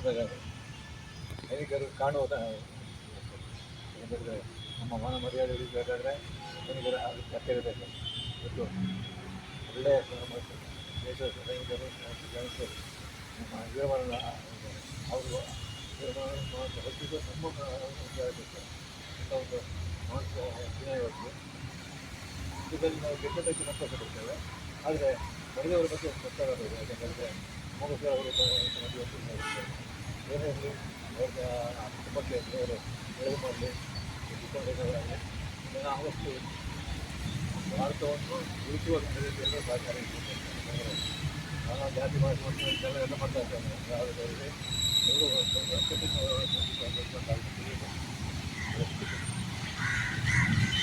ಕಾಣಬೇಕಾದ್ರೆ ಸೈನಿಕರು ಕಾಣುವ ಏಕೆಂದರೆ ನಮ್ಮ ಮಾನ ಮರ್ಯಾದೆ ಉಳಿಸಬೇಕಾದ್ರೆ ಸೈನಿಕರ ಅದಕ್ಕೆ ಅಗತ್ಯ ಇರಬೇಕು. ಮತ್ತು ಒಳ್ಳೆಯ ನಮ್ಮ ದೇಶದ ಸೈನಿಕರು ಗಣಿಸರು ನಮ್ಮ ವೀರಮರಣ ಅವರು ಹೊತ್ತಿದ್ದು ನಮ್ಮ ಇದಾಗಬೇಕು ಅಂತ ಒಂದು ಮಾನಸಿಕ ದಿನ ಇವತ್ತು. ಇದರಲ್ಲಿ ನಾವು ಕೆಟ್ಟದ್ದಕ್ಕೆ ಸಂತೋಷ ಪಡ್ತೇವೆ, ಆದರೆ ಬರೆದವರ ಬಗ್ಗೆ ಗೊತ್ತಾಗಬೇಕು. ಯಾಕೆಂದರೆ ನಮಗೂ ಸಹ ಅವರು ಏನೇ ಇರಲಿ ಅವ್ರಿಗೆ ಆ ಕುಟುಂಬಕ್ಕೆ ದೇವರು ಒಳ್ಳೆಯದು ಮಾಡಲಿ. ಚಿಕ್ಕವರಾಗಲಿ ಆದಷ್ಟು ಭಾರತವನ್ನು ಉಳಿಸುವ ರೀತಿಯಲ್ಲೂ ಸಹಕಾರ ಇರಬೇಕು. ನಾನು ಜಾತಿ ಭಾಷೆ ಎಲ್ಲ ಮಾಡ್ತಾ ಇದ್ದೇನೆ. ಯಾವುದೇ ಎಲ್ಲರೂ